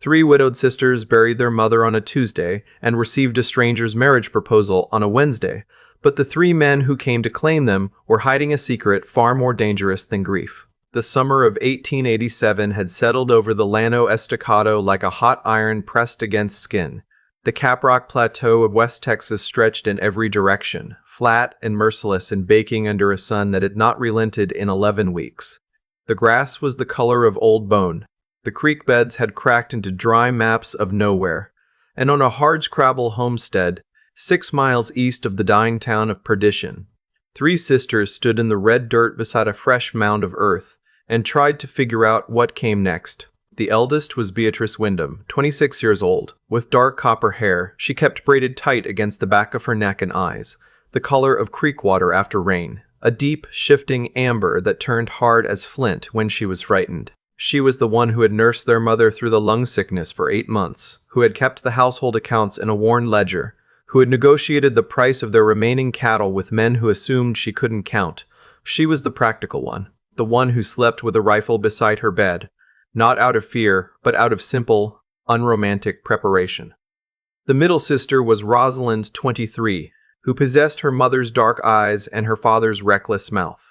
Three widowed sisters buried their mother on a Tuesday and received a stranger's marriage proposal on a Wednesday, but the three men who came to claim them were hiding a secret far more dangerous than grief. The summer of 1887 had settled over the Llano Estacado like a hot iron pressed against skin. The Caprock Plateau of West Texas stretched in every direction, flat and merciless and baking under a sun that had not relented in 11 weeks. The grass was the color of old bone. The creek beds had cracked into dry maps of nowhere, and on a hardscrabble homestead, 6 miles east of the dying town of Perdition, three sisters stood in the red dirt beside a fresh mound of earth and tried to figure out what came next. The eldest was Beatrice Wyndham, 26 years old. With dark copper hair, she kept braided tight against the back of her neck and eyes, the color of creek water after rain, a deep, shifting amber that turned hard as flint when she was frightened. She was the one who had nursed their mother through the lung sickness for 8 months, who had kept the household accounts in a worn ledger, who had negotiated the price of their remaining cattle with men who assumed she couldn't count. She was the practical one, the one who slept with a rifle beside her bed, not out of fear, but out of simple, unromantic preparation. The middle sister was Rosalind, 23, who possessed her mother's dark eyes and her father's reckless mouth.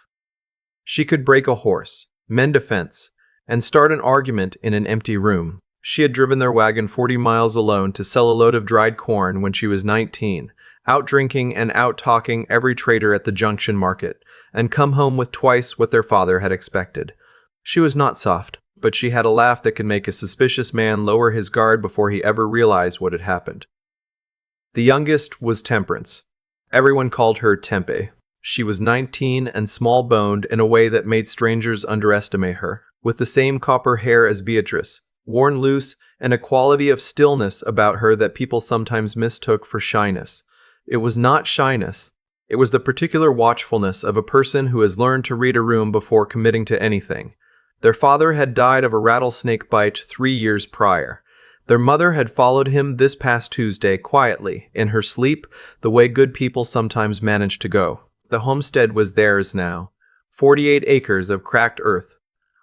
She could break a horse, mend a fence, and start an argument in an empty room. She had driven their wagon 40 miles alone to sell a load of dried corn when she was 19, out drinking and out talking every trader at the Junction Market, and come home with twice what their father had expected. She was not soft, but she had a laugh that could make a suspicious man lower his guard before he ever realized what had happened. The youngest was Temperance. Everyone called her Tempe. She was 19 and small-boned in a way that made strangers underestimate her, with the same copper hair as Beatrice, worn loose, and a quality of stillness about her that people sometimes mistook for shyness. It was not shyness. It was the particular watchfulness of a person who has learned to read a room before committing to anything. Their father had died of a rattlesnake bite 3 years prior. Their mother had followed him this past Tuesday quietly, in her sleep, the way good people sometimes manage to go. The homestead was theirs now. 48 acres of cracked earth,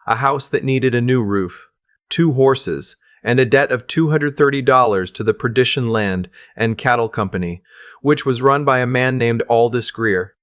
a house that needed a new roof, 2 horses, and a debt of $230 to the Perdition Land and Cattle Company, which was run by a man named Aldous Greer.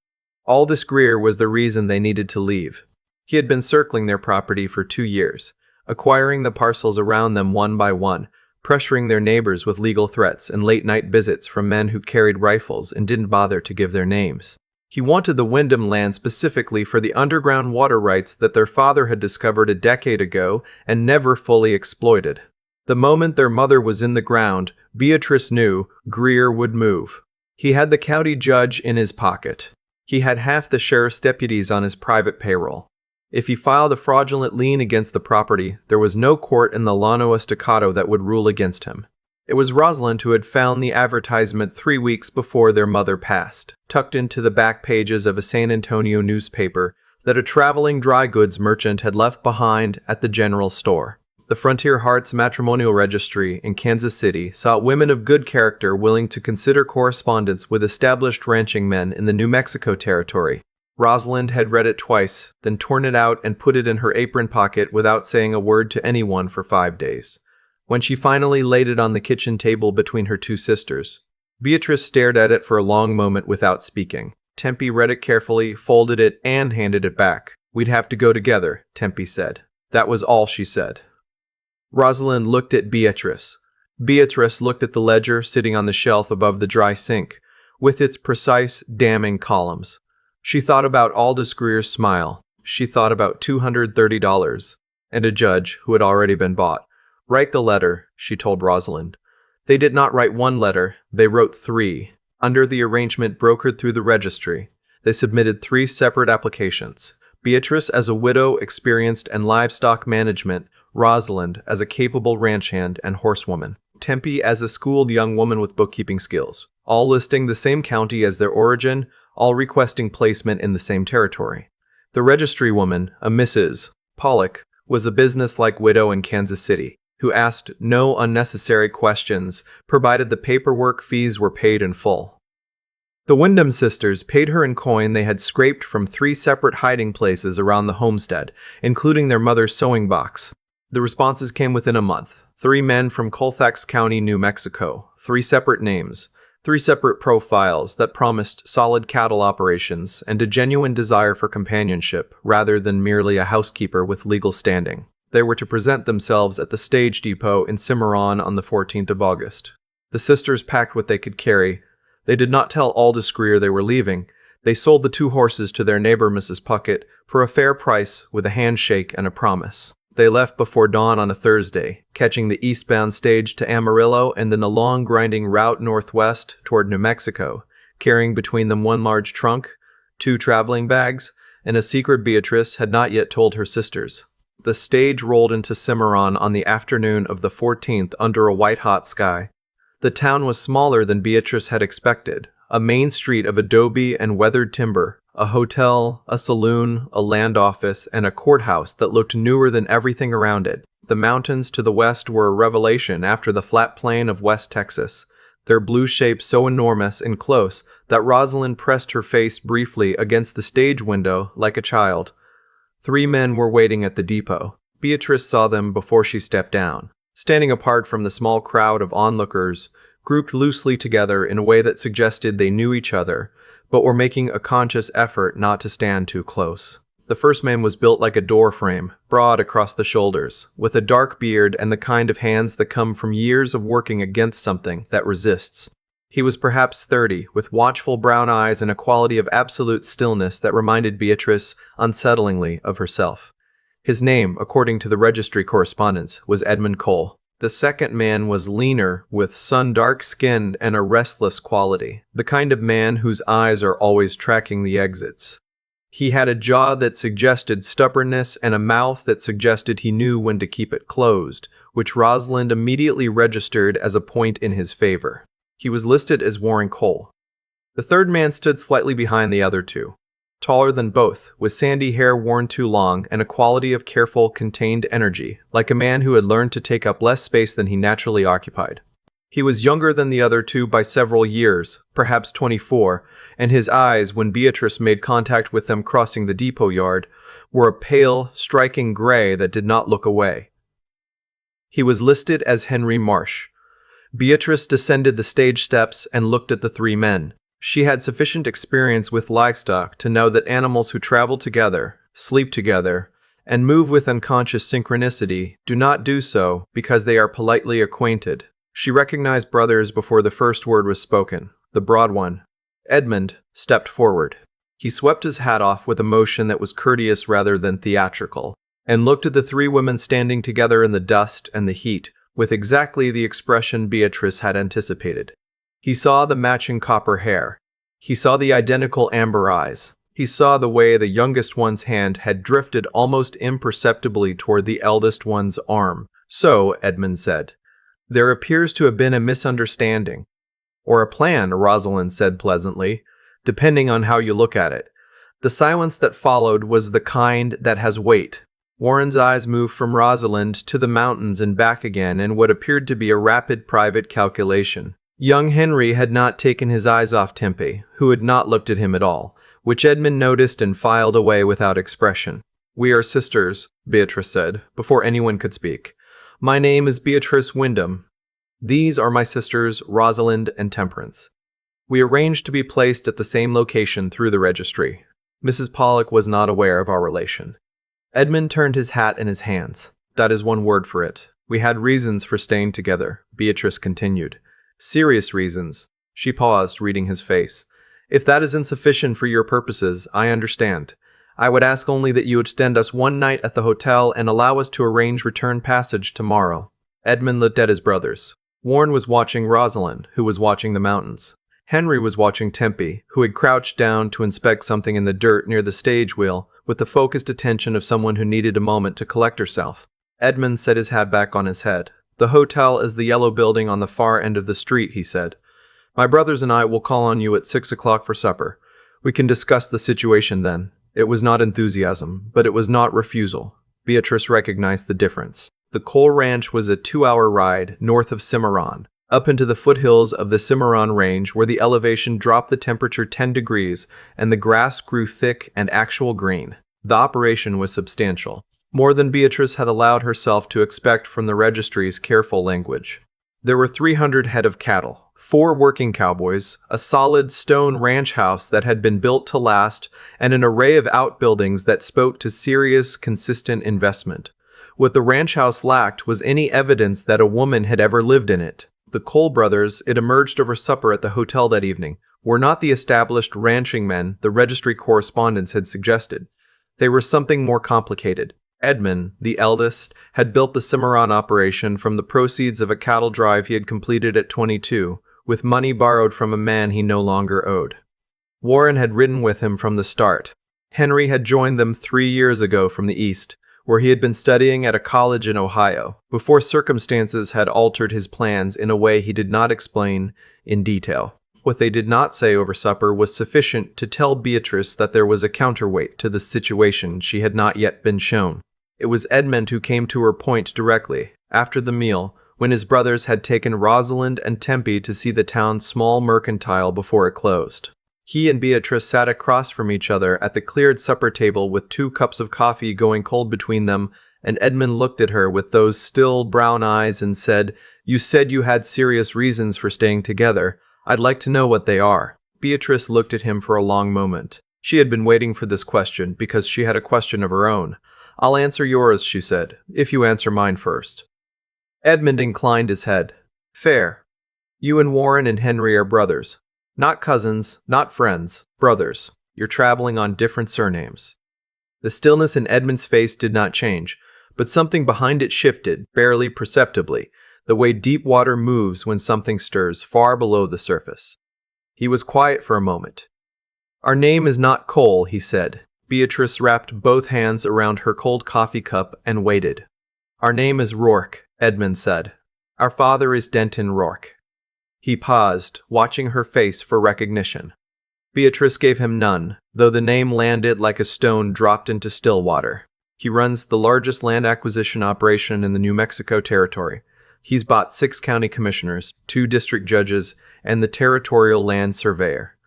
Aldous Greer was the reason they needed to leave. He had been circling their property for 2 years, acquiring the parcels around them one by one, pressuring their neighbors with legal threats and late-night visits from men who carried rifles and didn't bother to give their names. He wanted the Wyndham land specifically for the underground water rights that their father had discovered a decade ago and never fully exploited. The moment their mother was in the ground, Beatrice knew Greer would move. He had the county judge in his pocket. He had half the sheriff's deputies on his private payroll. If he filed a fraudulent lien against the property, there was no court in the Llano Estacado that would rule against him. It was Rosalind who had found the advertisement 3 weeks before their mother passed, tucked into the back pages of a San Antonio newspaper that a traveling dry goods merchant had left behind at the general store. The Frontier Hearts Matrimonial Registry in Kansas City sought women of good character willing to consider correspondence with established ranching men in the New Mexico Territory. Rosalind had read it twice, then torn it out and put it in her apron pocket without saying a word to anyone for 5 days. When she finally laid it on the kitchen table between her 2 sisters, Beatrice stared at it for a long moment without speaking. Tempe read it carefully, folded it, and handed it back. "We'd have to go together," Tempe said. That was all she said. Rosalind looked at Beatrice. Beatrice looked at the ledger sitting on the shelf above the dry sink, with its precise, damning columns. She thought about Aldous Greer's smile. She thought about $230, and a judge who had already been bought. "Write the letter," she told Rosalind. They did not write 1 letter, they wrote 3. Under the arrangement brokered through the registry, they submitted 3 separate applications. Beatrice as a widow experienced in livestock management, Rosalind as a capable ranch hand and horsewoman, Tempe as a schooled young woman with bookkeeping skills, all listing the same county as their origin, all requesting placement in the same territory. The registry woman, a Mrs. Pollock, was a business-like widow in Kansas City, who asked no unnecessary questions, provided the paperwork fees were paid in full. The Wyndham sisters paid her in coin they had scraped from 3 separate hiding places around the homestead, including their mother's sewing box. The responses came within a month. Three men from Colfax County, New Mexico. Three separate names. Three separate profiles that promised solid cattle operations and a genuine desire for companionship rather than merely a housekeeper with legal standing. They were to present themselves at the stage depot in Cimarron on the 14th of August. The sisters packed what they could carry. They did not tell Aldous Greer they were leaving. They sold the 2 horses to their neighbor, Mrs. Puckett, for a fair price with a handshake and a promise. They left before dawn on a Thursday, catching the eastbound stage to Amarillo and then a long grinding route northwest toward New Mexico, carrying between them 1 large trunk, 2 traveling bags, and a secret Beatrice had not yet told her sisters. The stage rolled into Cimarron on the afternoon of the 14th under a white-hot sky. The town was smaller than Beatrice had expected, a main street of adobe and weathered timber, a hotel, a saloon, a land office, and a courthouse that looked newer than everything around it. The mountains to the west were a revelation after the flat plain of West Texas, their blue shape so enormous and close that Rosalind pressed her face briefly against the stage window like a child. 3 men were waiting at the depot. Beatrice saw them before she stepped down, standing apart from the small crowd of onlookers, grouped loosely together in a way that suggested they knew each other, but were making a conscious effort not to stand too close. The first man was built like a door frame, broad across the shoulders, with a dark beard and the kind of hands that come from years of working against something that resists. He was perhaps 30, with watchful brown eyes and a quality of absolute stillness that reminded Beatrice unsettlingly of herself. His name, according to the registry correspondence, was Edmund Cole. The second man was leaner, with sun-dark-skinned and a restless quality, the kind of man whose eyes are always tracking the exits. He had a jaw that suggested stubbornness and a mouth that suggested he knew when to keep it closed, which Rosalind immediately registered as a point in his favor. He was listed as Warren Cole. The third man stood slightly behind the other 2. Taller than both, with sandy hair worn too long and a quality of careful, contained energy, like a man who had learned to take up less space than he naturally occupied. He was younger than the other 2 by several years, perhaps 24, and his eyes, when Beatrice made contact with them crossing the depot yard, were a pale, striking gray that did not look away. He was listed as Henry Marsh. Beatrice descended the stage steps and looked at the 3 men. She had sufficient experience with livestock to know that animals who travel together, sleep together, and move with unconscious synchronicity do not do so because they are politely acquainted. She recognized brothers before the first word was spoken. The broad one, Edmund, stepped forward. He swept his hat off with a motion that was courteous rather than theatrical, and looked at the 3 women standing together in the dust and the heat with exactly the expression Beatrice had anticipated. He saw the matching copper hair. He saw the identical amber eyes. He saw the way the youngest one's hand had drifted almost imperceptibly toward the eldest one's arm. "So," Edmund said, "there appears to have been a misunderstanding." "Or a plan," Rosalind said pleasantly, "depending on how you look at it." The silence that followed was the kind that has weight. Warren's eyes moved from Rosalind to the mountains and back again in what appeared to be a rapid private calculation. Young Henry had not taken his eyes off Tempe, who had not looked at him at all, which Edmund noticed and filed away without expression. "We are sisters," Beatrice said, before anyone could speak. "My name is Beatrice Wyndham. These are my sisters, Rosalind and Temperance. We arranged to be placed at the same location through the registry. Mrs. Pollock was not aware of our relation." Edmund turned his hat in his hands. "That is one word for it. We had reasons for staying together," Beatrice continued. "Serious reasons." She paused, reading his face. "If that is insufficient for your purposes, I understand. I would ask only that you extend us 1 night at the hotel and allow us to arrange return passage tomorrow." Edmund looked at his brothers. Warren was watching Rosalind, who was watching the mountains. Henry was watching Tempe, who had crouched down to inspect something in the dirt near the stage wheel with the focused attention of someone who needed a moment to collect herself. Edmund set his hat back on his head. "The hotel is the yellow building on the far end of the street," he said. "My brothers and I will call on you at 6 o'clock for supper. We can discuss the situation then." It was not enthusiasm, but it was not refusal. Beatrice recognized the difference. The Cole Ranch was a 2-hour ride north of Cimarron, up into the foothills of the Cimarron Range where the elevation dropped the temperature 10 degrees and the grass grew thick and actual green. The operation was substantial. more than Beatrice had allowed herself to expect from the registry's careful language. There were 300 head of cattle, 4 working cowboys, a solid stone ranch house that had been built to last, and an array of outbuildings that spoke to serious, consistent investment. What the ranch house lacked was any evidence that a woman had ever lived in it. The Cole brothers, it emerged over supper at the hotel that evening, were not the established ranching men the registry correspondents had suggested. They were something more complicated. Edmund, the eldest, had built the Cimarron operation from the proceeds of a cattle drive he had completed at 22, with money borrowed from a man he no longer owed. Warren had ridden with him from the start. Henry had joined them 3 years ago from the east, where he had been studying at a college in Ohio, before circumstances had altered his plans in a way he did not explain in detail. What they did not say over supper was sufficient to tell Beatrice that there was a counterweight to the situation she had not yet been shown. It was Edmund who came to her point directly, after the meal, when his brothers had taken Rosalind and Tempe to see the town's small mercantile before it closed. He and Beatrice sat across from each other at the cleared supper table with 2 cups of coffee going cold between them, and Edmund looked at her with those still brown eyes and said, "You said you had serious reasons for staying together. I'd like to know what they are." Beatrice looked at him for a long moment. She had been waiting for this question because she had a question of her own. "I'll answer yours," she said, "if you answer mine first." Edmund inclined his head. "Fair. You and Warren and Henry are brothers. Not cousins, not friends, brothers. You're traveling on different surnames." The stillness in Edmund's face did not change, but something behind it shifted, barely perceptibly, the way deep water moves when something stirs far below the surface. He was quiet for a moment. "Our name is not Cole," he said. Beatrice wrapped both hands around her cold coffee cup and waited. "Our name is Rourke," Edmund said. "Our father is Denton Rourke." He paused, watching her face for recognition. Beatrice gave him none, though the name landed like a stone dropped into still water. "He runs the largest land acquisition operation in the New Mexico territory. He's bought 6 county commissioners, 2 district judges, and the territorial land surveyor.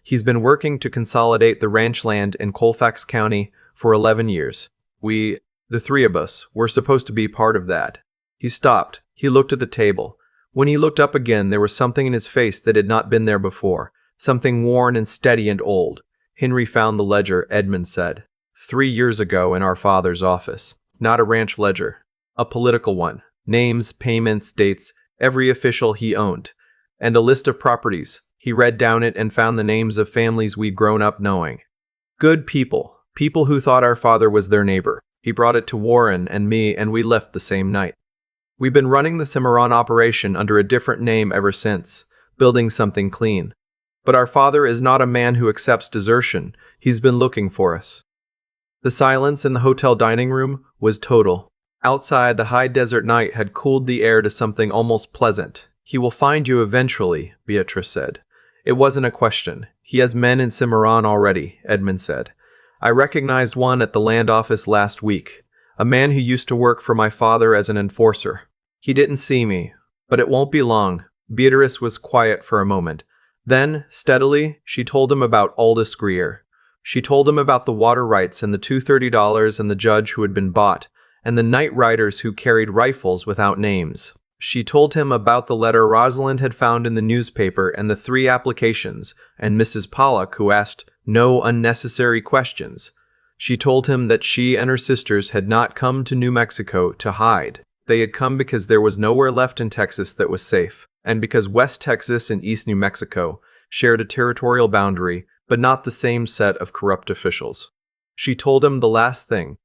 He's been working to consolidate the ranch land in Colfax County for 11 years. The 3 of us, were supposed to be part of that." He stopped. He looked at the table. When he looked up again, there was something in his face that had not been there before, something worn and steady and old. "Henry found the ledger," Edmund said. 3 years ago in our father's office. Not a ranch ledger. A political one. Names, payments, dates, every official he owned. And a list of properties. He read down it and found the names of families we'd grown up knowing. Good people. People who thought our father was their neighbor. He brought it to Warren and me, and we left the same night. We've been running the Cimarron operation under a different name ever since, building something clean. But our father is not a man who accepts desertion. He's been looking for us." The silence in the hotel dining room was total. Outside, the high desert night had cooled the air to something almost pleasant. "He will find you eventually," Beatrice said. "It wasn't a question. He has men in Cimarron already," Edmund said. "I recognized one at the land office last week, a man who used to work for my father as an enforcer. He didn't see me, but it won't be long." Beatrice was quiet for a moment. Then, steadily, she told him about Aldous Greer. She told him about the water rights and the $230 and the judge who had been bought, and the night riders who carried rifles without names. She told him about the letter Rosalind had found in the newspaper and the 3 applications, and Mrs. Pollock who asked no unnecessary questions. She told him that she and her sisters had not come to New Mexico to hide. They had come because there was nowhere left in Texas that was safe, and because West Texas and East New Mexico shared a territorial boundary, but not the same set of corrupt officials. She told him the last thing,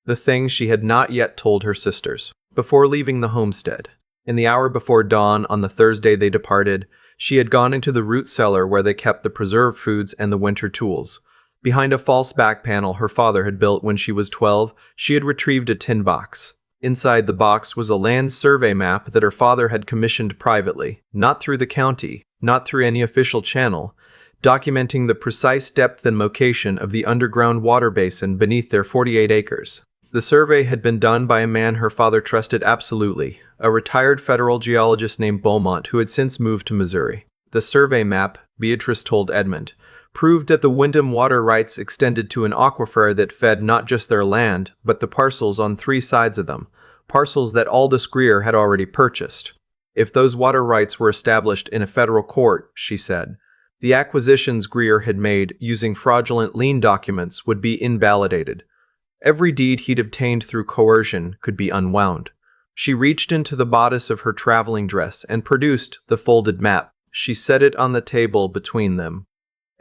the thing she had not yet told her sisters, before leaving the homestead. In the hour before dawn on the Thursday they departed, she had gone into the root cellar where they kept the preserved foods and the winter tools. Behind a false back panel her father had built when she was 12, she had retrieved a tin box. Inside the box was a land survey map that her father had commissioned privately, not through the county, not through any official channel, documenting the precise depth and location of the underground water basin beneath their 48 acres. The survey had been done by a man her father trusted absolutely, a retired federal geologist named Beaumont who had since moved to Missouri. The survey map, Beatrice told Edmund, proved that the Wyndham water rights extended to an aquifer that fed not just their land, but the parcels on 3 sides of them, parcels that Aldous Greer had already purchased. If those water rights were established in a federal court, she said, the acquisitions Greer had made using fraudulent lien documents would be invalidated. Every deed he'd obtained through coercion could be unwound. She reached into the bodice of her traveling dress and produced the folded map. She set it on the table between them.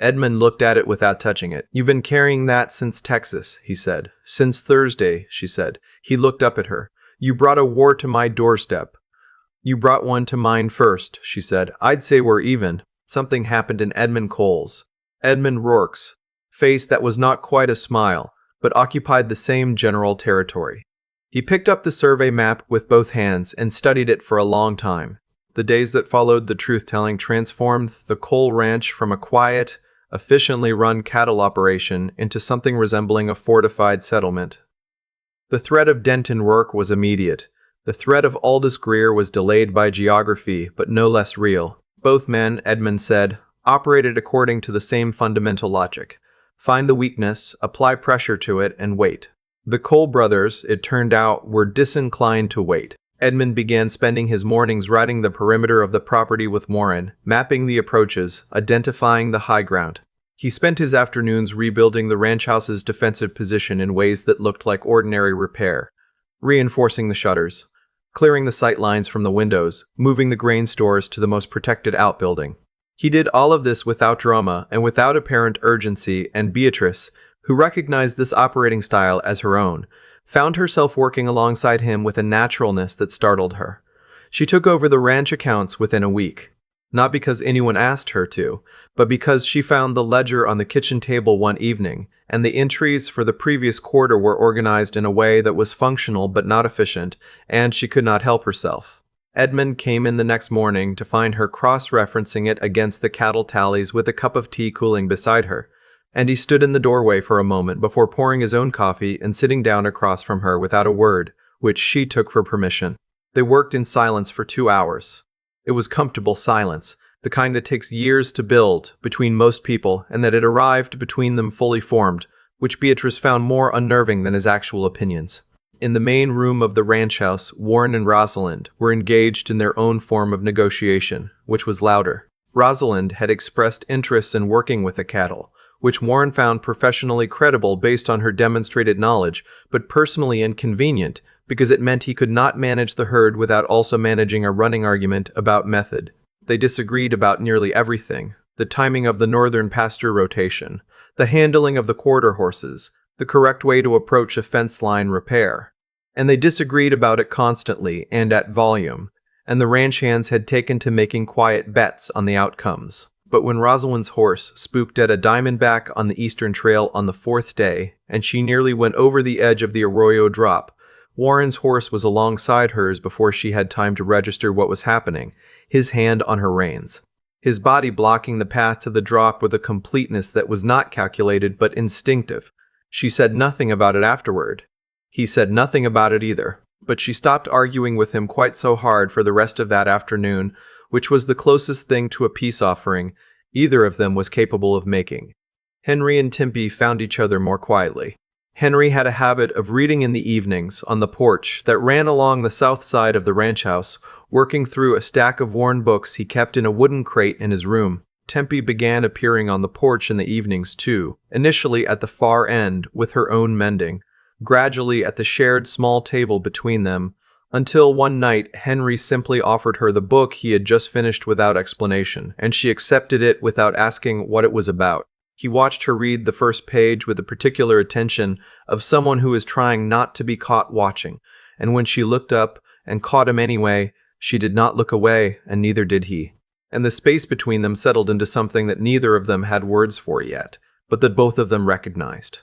Edmund looked at it without touching it. You've been carrying that since Texas, he said. Since Thursday, she said. He looked up at her. You brought a war to my doorstep. You brought one to mine first, she said. I'd say we're even. Something happened in Edmund Cole's, Edmund Rourke's, face that was not quite a smile, but occupied the same general territory. He picked up the survey map with both hands and studied it for a long time. The days that followed the truth-telling transformed the Cole Ranch from a quiet, efficiently run cattle operation into something resembling a fortified settlement. The threat of Denton Rourke was immediate. The threat of Aldous Greer was delayed by geography, but no less real. Both men, Edmund said, operated according to the same fundamental logic. Find the weakness, apply pressure to it, and wait. The Cole brothers, it turned out, were disinclined to wait. Edmund began spending his mornings riding the perimeter of the property with Warren, mapping the approaches, identifying the high ground. He spent his afternoons rebuilding the ranch house's defensive position in ways that looked like ordinary repair, reinforcing the shutters, clearing the sight lines from the windows, moving the grain stores to the most protected outbuilding. He did all of this without drama and without apparent urgency, and Beatrice, who recognized this operating style as her own, found herself working alongside him with a naturalness that startled her. She took over the ranch accounts within a week, not because anyone asked her to, but because she found the ledger on the kitchen table one evening, and the entries for the previous quarter were organized in a way that was functional but not efficient, and she could not help herself. Edmund came in the next morning to find her cross-referencing it against the cattle tallies with a cup of tea cooling beside her, and he stood in the doorway for a moment before pouring his own coffee and sitting down across from her without a word, which she took for permission. They worked in silence for 2 hours. It was comfortable silence, the kind that takes years to build between most people, and that had arrived between them fully formed, which Beatrice found more unnerving than his actual opinions. In the main room of the ranch house, Warren and Rosalind were engaged in their own form of negotiation, which was louder. Rosalind had expressed interest in working with the cattle, which Warren found professionally credible based on her demonstrated knowledge, but personally inconvenient because it meant he could not manage the herd without also managing a running argument about method. They disagreed about nearly everything: the timing of the northern pasture rotation, the handling of the quarter horses, the correct way to approach a fence line repair. And they disagreed about it constantly and at volume, and the ranch hands had taken to making quiet bets on the outcomes. But when Rosalind's horse spooked at a diamondback on the eastern trail on the 4th day, and she nearly went over the edge of the arroyo drop, Warren's horse was alongside hers before she had time to register what was happening, his hand on her reins, his body blocking the path to the drop with a completeness that was not calculated but instinctive. She said nothing about it afterward. He said nothing about it either, but she stopped arguing with him quite so hard for the rest of that afternoon, which was the closest thing to a peace offering either of them was capable of making. Henry and Tempe found each other more quietly. Henry had a habit of reading in the evenings on the porch that ran along the south side of the ranch house, working through a stack of worn books he kept in a wooden crate in his room. Tempe began appearing on the porch in the evenings too, initially at the far end with her own mending, gradually at the shared small table between them, until one night Henry simply offered her the book he had just finished without explanation, and she accepted it without asking what it was about. He watched her read the first page with the particular attention of someone who is trying not to be caught watching, and when she looked up and caught him anyway, she did not look away, and neither did he. And the space between them settled into something that neither of them had words for yet, but that both of them recognized.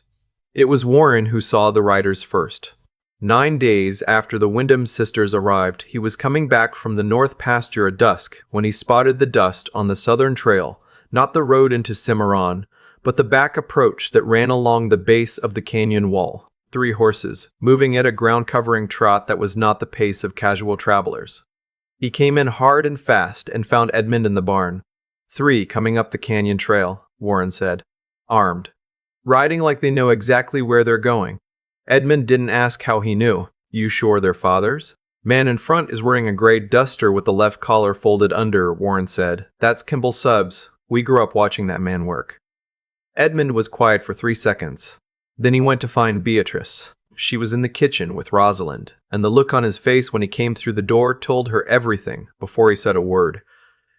It was Warren who saw the riders first. 9 days after the Wyndham sisters arrived, he was coming back from the north pasture at dusk when he spotted the dust on the southern trail, not the road into Cimarron, but the back approach that ran along the base of the canyon wall. 3 horses, moving at a ground-covering trot that was not the pace of casual travelers. He came in hard and fast and found Edmund in the barn. 3 coming up the canyon trail. Warren said. Armed. Riding like they know exactly where they're going. Edmund didn't ask how he knew. You sure they're fathers? Man in front is wearing a gray duster with the left collar folded under, Warren said. That's Kimball Subs. We grew up watching that man work. Edmund was quiet for 3 seconds. Then he went to find Beatrice. She was in the kitchen with Rosalind, and the look on his face when he came through the door told her everything before he said a word.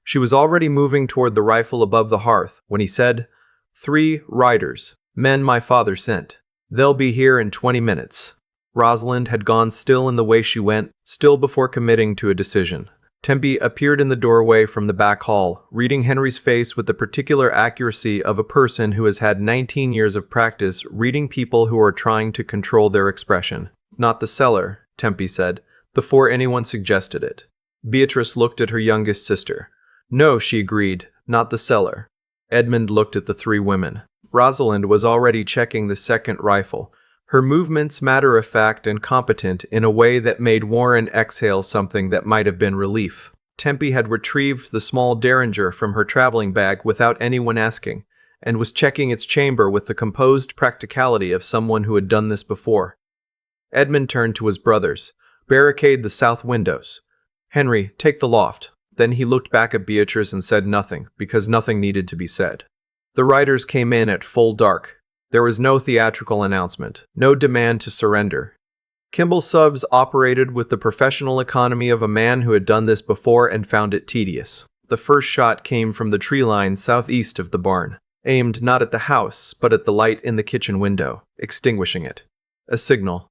She was already moving toward the rifle above the hearth when he said, 3 riders, men my father sent. They'll be here in 20 minutes. Rosalind had gone still in the way she went, still before committing to a decision. Tempe appeared in the doorway from the back hall, reading Henry's face with the particular accuracy of a person who has had 19 years of practice reading people who are trying to control their expression. Not the cellar, Tempe said, before anyone suggested it. Beatrice looked at her youngest sister. No, she agreed, not the cellar. Edmund looked at the 3 women. Rosalind was already checking the second rifle, her movements matter-of-fact and competent in a way that made Warren exhale something that might have been relief. Tempe had retrieved the small derringer from her traveling bag without anyone asking, and was checking its chamber with the composed practicality of someone who had done this before. Edmund turned to his brothers. Barricade the south windows. Henry, take the loft. Then he looked back at Beatrice and said nothing, because nothing needed to be said. The riders came in at full dark. There was no theatrical announcement, no demand to surrender. Kimball Subs operated with the professional economy of a man who had done this before and found it tedious. The first shot came from the tree line southeast of the barn, aimed not at the house, but at the light in the kitchen window, extinguishing it. A signal.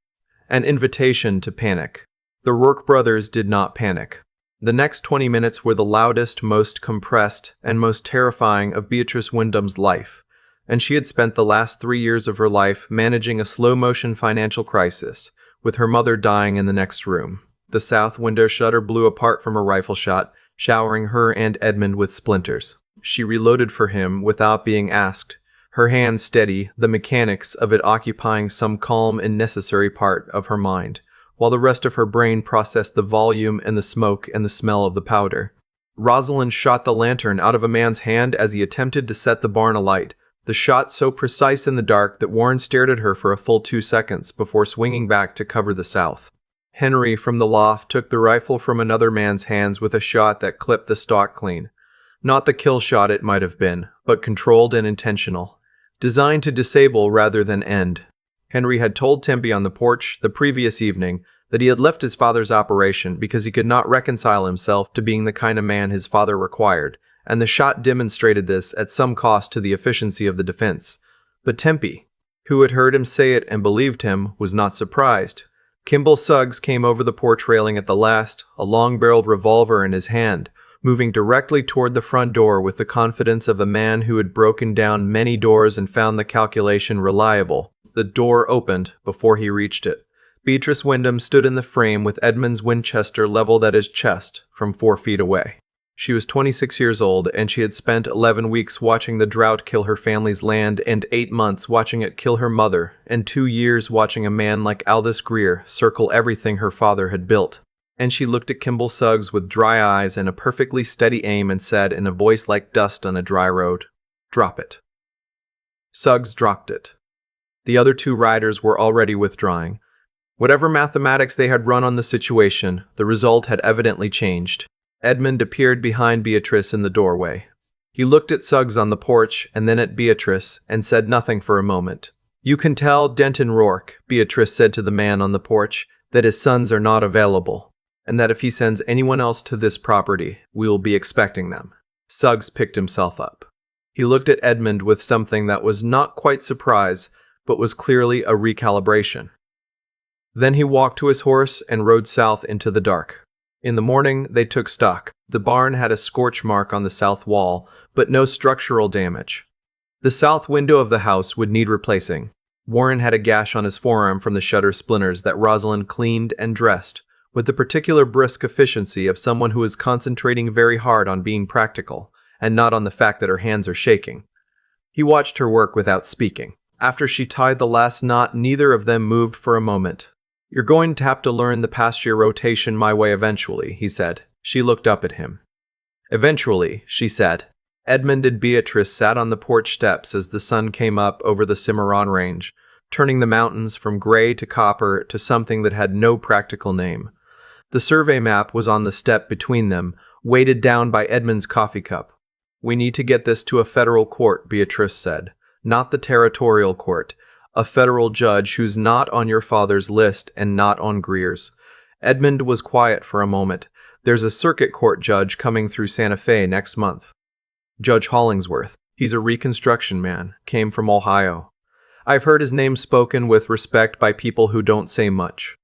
An invitation to panic. The Rourke brothers did not panic. The next 20 minutes were the loudest, most compressed, and most terrifying of Beatrice Wyndham's life. And she had spent the last 3 years of her life managing a slow-motion financial crisis, with her mother dying in the next room. The south window shutter blew apart from a rifle shot, showering her and Edmund with splinters. She reloaded for him without being asked, her hand steady, the mechanics of it occupying some calm and necessary part of her mind, while the rest of her brain processed the volume and the smoke and the smell of the powder. Rosalind shot the lantern out of a man's hand as he attempted to set the barn alight, the shot so precise in the dark that Warren stared at her for a full 2 seconds before swinging back to cover the south. Henry, from the loft, took the rifle from another man's hands with a shot that clipped the stock clean. Not the kill shot it might have been, but controlled and intentional. Designed to disable rather than end. Henry had told Tempe on the porch the previous evening that he had left his father's operation because he could not reconcile himself to being the kind of man his father required, and the shot demonstrated this at some cost to the efficiency of the defense. But Tempe, who had heard him say it and believed him, was not surprised. Kimball Suggs came over the porch railing at the last, a long-barreled revolver in his hand, moving directly toward the front door with the confidence of a man who had broken down many doors and found the calculation reliable. The door opened before he reached it. Beatrice Wyndham stood in the frame with Edmund's Winchester leveled at his chest from 4 feet away. She was 26 years old, and she had spent 11 weeks watching the drought kill her family's land and 8 months watching it kill her mother, and 2 years watching a man like Aldous Greer circle everything her father had built. And she looked at Kimball Suggs with dry eyes and a perfectly steady aim and said in a voice like dust on a dry road, "Drop it." Suggs dropped it. The other 2 riders were already withdrawing. Whatever mathematics they had run on the situation, the result had evidently changed. Edmund appeared behind Beatrice in the doorway. He looked at Suggs on the porch and then at Beatrice and said nothing for a moment. "You can tell Denton Rourke," Beatrice said to the man on the porch, "that his sons are not available, and that if he sends anyone else to this property, we will be expecting them." Suggs picked himself up. He looked at Edmund with something that was not quite surprise, but was clearly a recalibration. Then he walked to his horse and rode south into the dark. In the morning, they took stock. The barn had a scorch mark on the south wall, but no structural damage. The south window of the house would need replacing. Warren had a gash on his forearm from the shutter splinters that Rosalind cleaned and dressed, with the particular brisk efficiency of someone who is concentrating very hard on being practical, and not on the fact that her hands are shaking. He watched her work without speaking. After she tied the last knot, neither of them moved for a moment. "You're going to have to learn the pasture rotation my way eventually," he said. She looked up at him. "Eventually," she said. Edmund and Beatrice sat on the porch steps as the sun came up over the Cimarron Range, turning the mountains from gray to copper to something that had no practical name. The survey map was on the step between them, weighted down by Edmund's coffee cup. "We need to get this to a federal court," Beatrice said. "Not the territorial court. A federal judge who's not on your father's list and not on Greer's." Edmund was quiet for a moment. "There's a circuit court judge coming through Santa Fe next month. Judge Hollingsworth. He's a Reconstruction man, came from Ohio. I've heard his name spoken with respect by people who don't say much."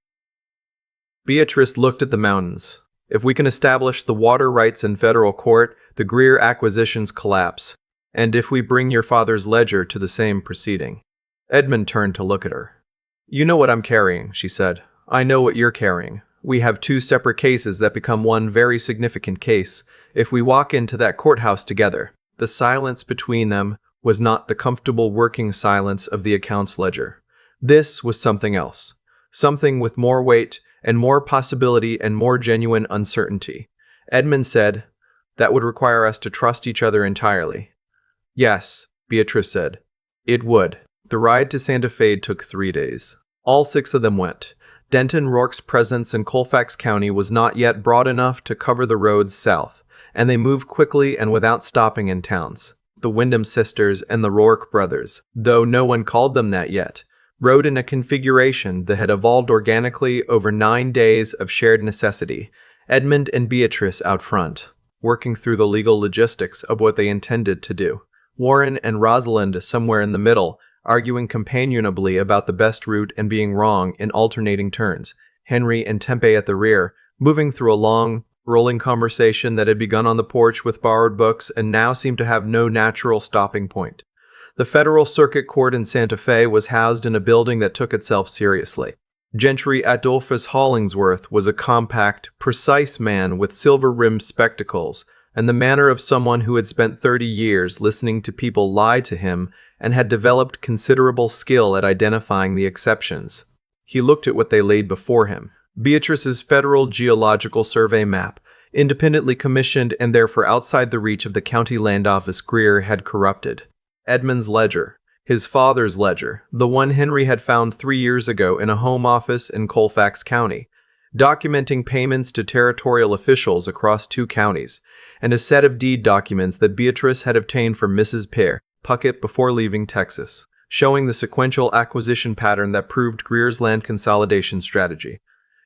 Beatrice looked at the mountains. "If we can establish the water rights in federal court, the Greer acquisitions collapse. And if we bring your father's ledger to the same proceeding." Edmund turned to look at her. "You know what I'm carrying," she said. "I know what you're carrying. We have two separate cases that become one very significant case if we walk into that courthouse together." The silence between them was not the comfortable working silence of the accounts ledger. This was something else. Something with more weight and more possibility and more genuine uncertainty. Edmund said, "That would require us to trust each other entirely." "Yes," Beatrice said. "It would." The ride to Santa Fe took 3 days. All 6 of them went. Denton Rourke's presence in Colfax County was not yet broad enough to cover the roads south, and they moved quickly and without stopping in towns. The Wyndham sisters and the Rourke brothers, though no one called them that yet, rode in a configuration that had evolved organically over 9 days of shared necessity, Edmund and Beatrice out front, working through the legal logistics of what they intended to do. Warren and Rosalind somewhere in the middle, arguing companionably about the best route and being wrong in alternating turns. Henry and Tempe at the rear, moving through a long, rolling conversation that had begun on the porch with borrowed books and now seemed to have no natural stopping point. The Federal Circuit Court in Santa Fe was housed in a building that took itself seriously. Gentry Adolphus Hollingsworth was a compact, precise man with silver-rimmed spectacles, and the manner of someone who had spent 30 years listening to people lie to him and had developed considerable skill at identifying the exceptions. He looked at what they laid before him. Beatrice's Federal Geological Survey map, independently commissioned and therefore outside the reach of the county land office Greer had corrupted. Edmund's ledger, his father's ledger, the one Henry had found 3 years ago in a home office in Colfax County, documenting payments to territorial officials across 2 counties, and a set of deed documents that Beatrice had obtained from Mrs. Pear Puckett before leaving Texas, showing the sequential acquisition pattern that proved Greer's land consolidation strategy.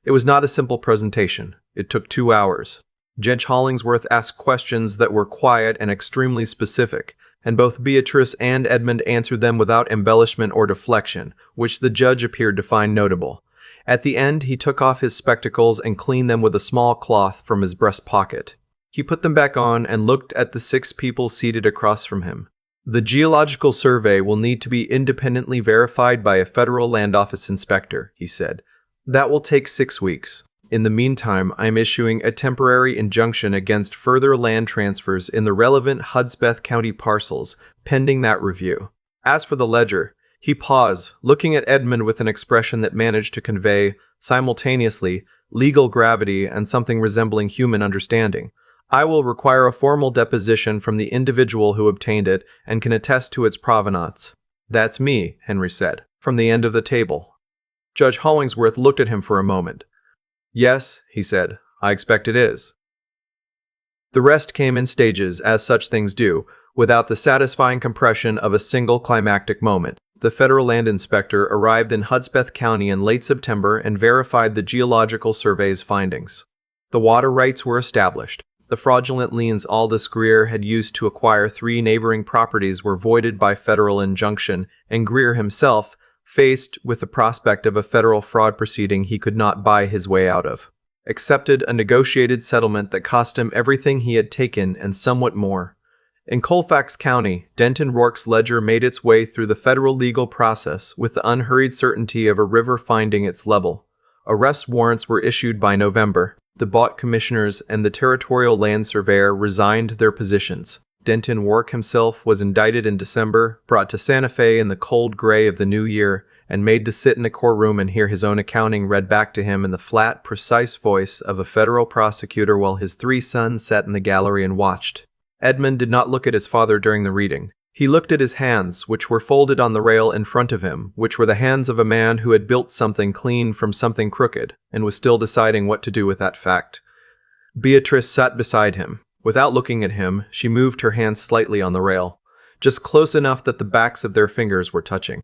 It was not a simple presentation. It took 2 hours. Judge Hollingsworth asked questions that were quiet and extremely specific, and both Beatrice and Edmund answered them without embellishment or deflection, which the judge appeared to find notable. At the end, he took off his spectacles and cleaned them with a small cloth from his breast pocket. He put them back on and looked at the 6 people seated across from him. "The Geological Survey will need to be independently verified by a federal land office inspector," he said. "That will take 6 weeks. In the meantime, I am issuing a temporary injunction against further land transfers in the relevant Hudspeth County parcels, pending that review. As for the ledger," he paused, looking at Edmund with an expression that managed to convey, simultaneously, legal gravity and something resembling human understanding. "I will require a formal deposition from the individual who obtained it and can attest to its provenance." "That's me," Henry said, from the end of the table. Judge Hollingsworth looked at him for a moment. "Yes," he said, "I expect it is." The rest came in stages, as such things do, without the satisfying compression of a single climactic moment. The federal land inspector arrived in Hudspeth County in late September and verified the Geological Survey's findings. The water rights were established. The fraudulent liens Aldous Greer had used to acquire 3 neighboring properties were voided by federal injunction, and Greer himself, faced with the prospect of a federal fraud proceeding he could not buy his way out of, accepted a negotiated settlement that cost him everything he had taken and somewhat more. In Colfax County, Denton Rourke's ledger made its way through the federal legal process with the unhurried certainty of a river finding its level. Arrest warrants were issued by November. The Bott commissioners and the territorial land surveyor resigned their positions. Denton Rourke himself was indicted in December, brought to Santa Fe in the cold gray of the new year, and made to sit in a courtroom and hear his own accounting read back to him in the flat, precise voice of a federal prosecutor while his 3 sons sat in the gallery and watched. Edmund did not look at his father during the reading. He looked at his hands, which were folded on the rail in front of him, which were the hands of a man who had built something clean from something crooked, and was still deciding what to do with that fact. Beatrice sat beside him. Without looking at him, she moved her hands slightly on the rail, just close enough that the backs of their fingers were touching.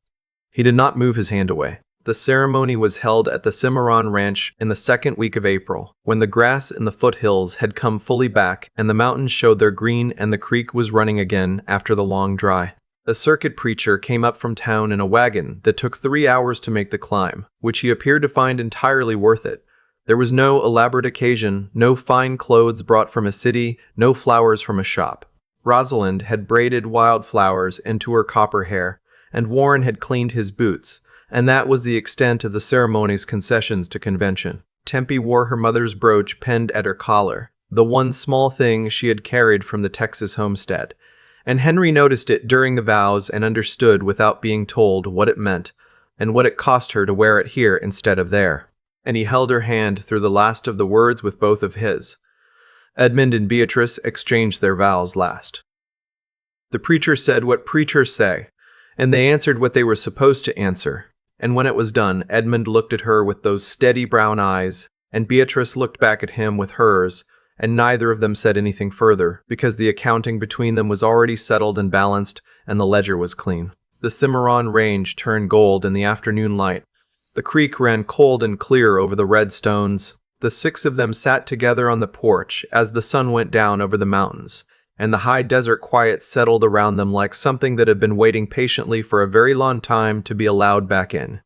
He did not move his hand away. The ceremony was held at the Cimarron Ranch in the second week of April, when the grass in the foothills had come fully back and the mountains showed their green and the creek was running again after the long dry. A circuit preacher came up from town in a wagon that took 3 hours to make the climb, which he appeared to find entirely worth it. There was no elaborate occasion, no fine clothes brought from a city, no flowers from a shop. Rosalind had braided wildflowers into her copper hair, and Warren had cleaned his boots, and that was the extent of the ceremony's concessions to convention. Tempe wore her mother's brooch pinned at her collar, the one small thing she had carried from the Texas homestead, and Henry noticed it during the vows and understood without being told what it meant and what it cost her to wear it here instead of there. And he held her hand through the last of the words with both of his. Edmund and Beatrice exchanged their vows last. The preacher said what preachers say, and they answered what they were supposed to answer. And when it was done, Edmund looked at her with those steady brown eyes, and Beatrice looked back at him with hers, and neither of them said anything further, because the accounting between them was already settled and balanced, and the ledger was clean. The Cimarron Range turned gold in the afternoon light. The creek ran cold and clear over the red stones. The 6 of them sat together on the porch as the sun went down over the mountains, and the high desert quiet settled around them like something that had been waiting patiently for a very long time to be allowed back in.